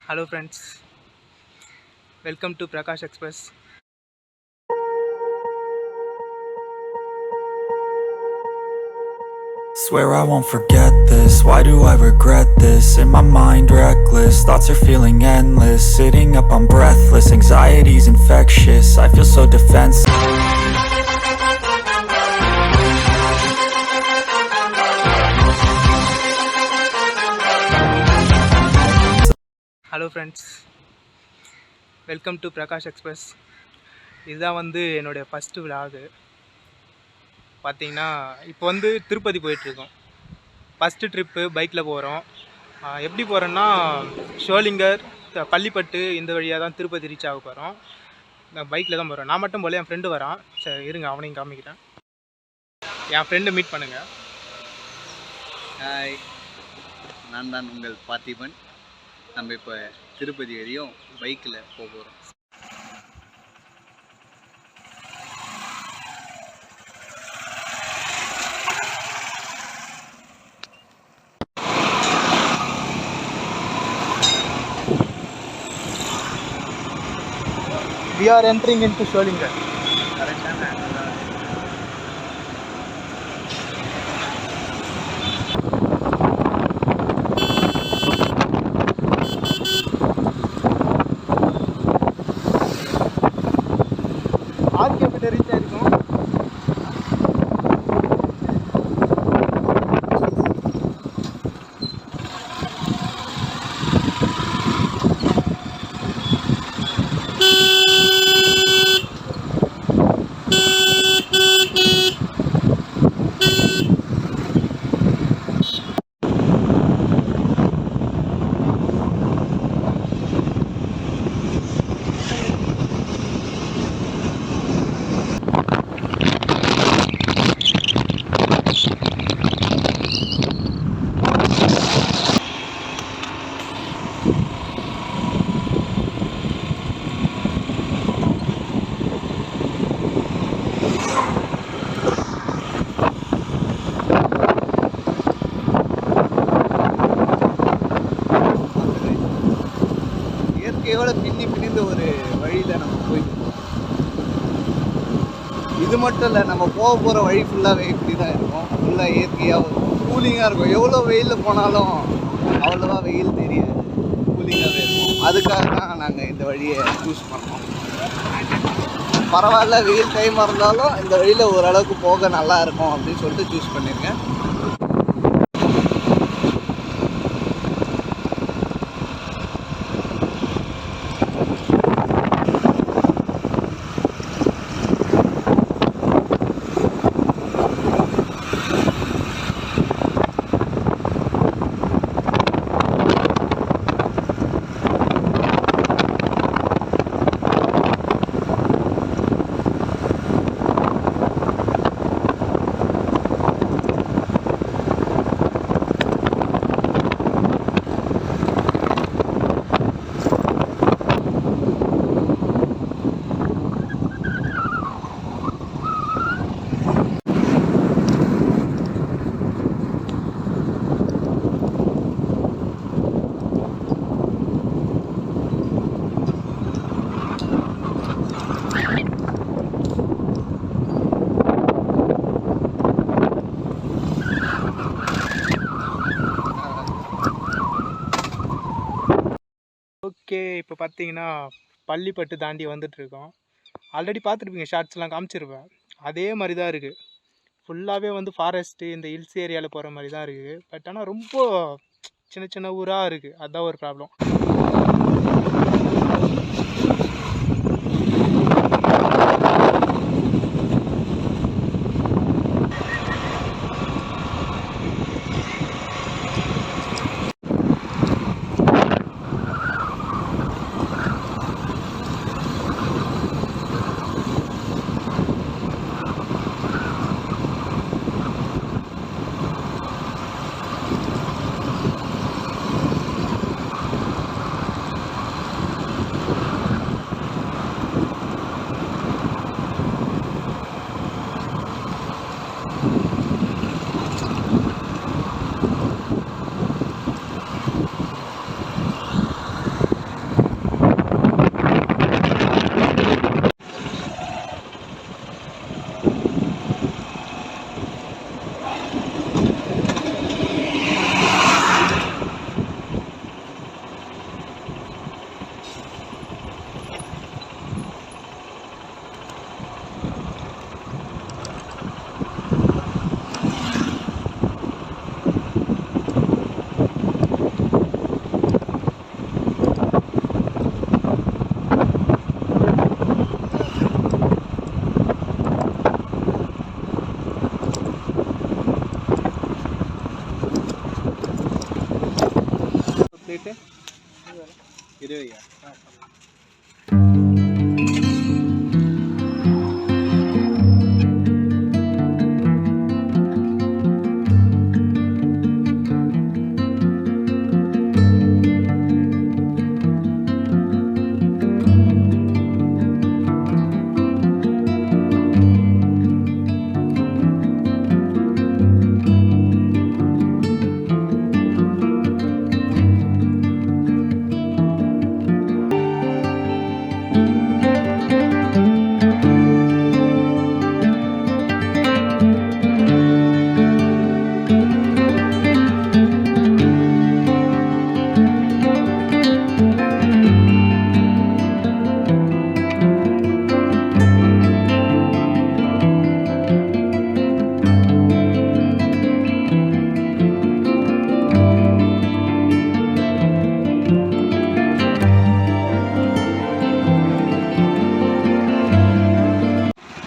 Hello friends, welcome to Prakash Express. Swear I won't forget this, why do I regret this? In my mind reckless, thoughts are feeling endless. Sitting up I'm breathless, anxiety's infectious. I feel so defenseless. Hello friends, welcome to Prakash Express. இதுதான் என்னுடைய first vlog. பார்த்தீங்கன்னா இப்போ திருப்பதி போயிட்டுருக்கோம். First trip பைக்கில் போகிறோம். எப்படி போகிறோன்னா ஷோலிங்கர், பள்ளிப்பட்டு இந்த வழியாக தான் திருப்பதி ரீச் ஆக போகிறோம். பைக்கில் தான் போகிறோம். நான் மட்டும் போல, என் ஃப்ரெண்டு வரான். சரி இருங்க, அவனையும் காமிக்கிறேன். என் ஃப்ரெண்டு மீட் பண்ணுங்கள். ஹாய், நான் தான் உங்கள் பார்த்திபன். நம்ம இப்போ திருப்பதி வரையும் பைக்கில் போகிறோம். We are entering into sholinghur. கரெக்டான ஆர்கேபிட்ட ரீச் ஆயிருக்கும். இயற்கையோட பிணிந்த ஒரு வழியில் நம்ம போயிட்டு. இது மட்டும் இல்லை, நம்ம போகிற வழி ஃபுல்லாகவே இப்படி தான் இருக்கும். ஃபுல்லாக இயற்கையாக கூலிங்காக இருக்கும். எவ்வளோ வெயிலில் போனாலும் அவ்வளோவா வெயில் தெரியாது, கூலிங்காகவே இருக்கும். அதுக்காக தான் நாங்கள் இந்த வழியை சூஸ் பண்ணோம். பரவாயில்ல, வெயில் டைமாக இருந்தாலும் இந்த வழியில் ஓரளவுக்கு போக நல்லா இருக்கும் அப்படின்னு சொல்லிட்டு சூஸ் பண்ணியிருக்கேன். ஓகே, இப்போ பார்த்தீங்கன்னா பள்ளிப்பட்டு தாண்டி வந்துட்டுருக்கோம். ஆல்ரெடி பார்த்துருப்பீங்க, ஷார்ட்ஸ்லாம் காமிச்சிருப்பேன். அதே மாதிரி தான் இருக்குது. ஃபுல்லாகவே ஃபாரஸ்ட்டு, இந்த ஹில்ஸ் ஏரியாவில் போகிற மாதிரி தான் இருக்குது. பட் ஆனால் ரொம்ப சின்ன சின்ன ஊராக இருக்குது. அதுதான் ஒரு ப்ராப்ளம். பிளேட்டு 20.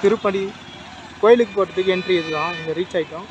திருப்பதி கோயிலுக்கு போகிறதுக்கு என்ட்ரி இதுதான். இங்கே ரீச் ஆகிட்டோம்.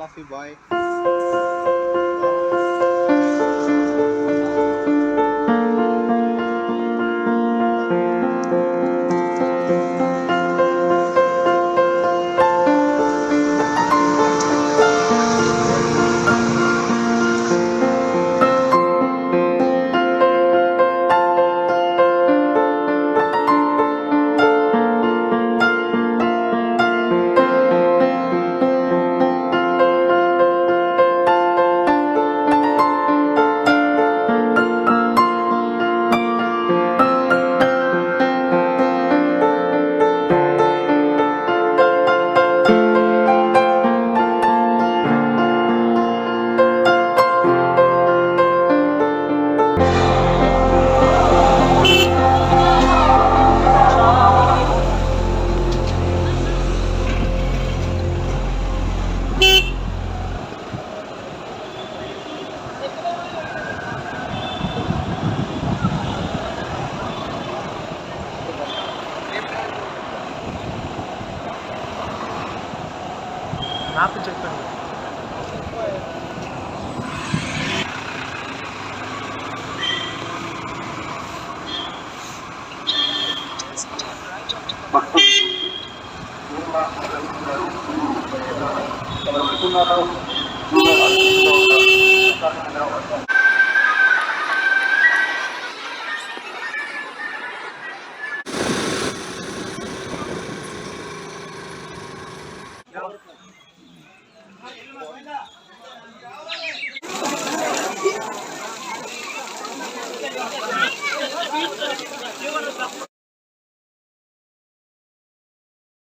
காஃபி பாய். மேப்பு செக் பண்ணு. Terima kasih.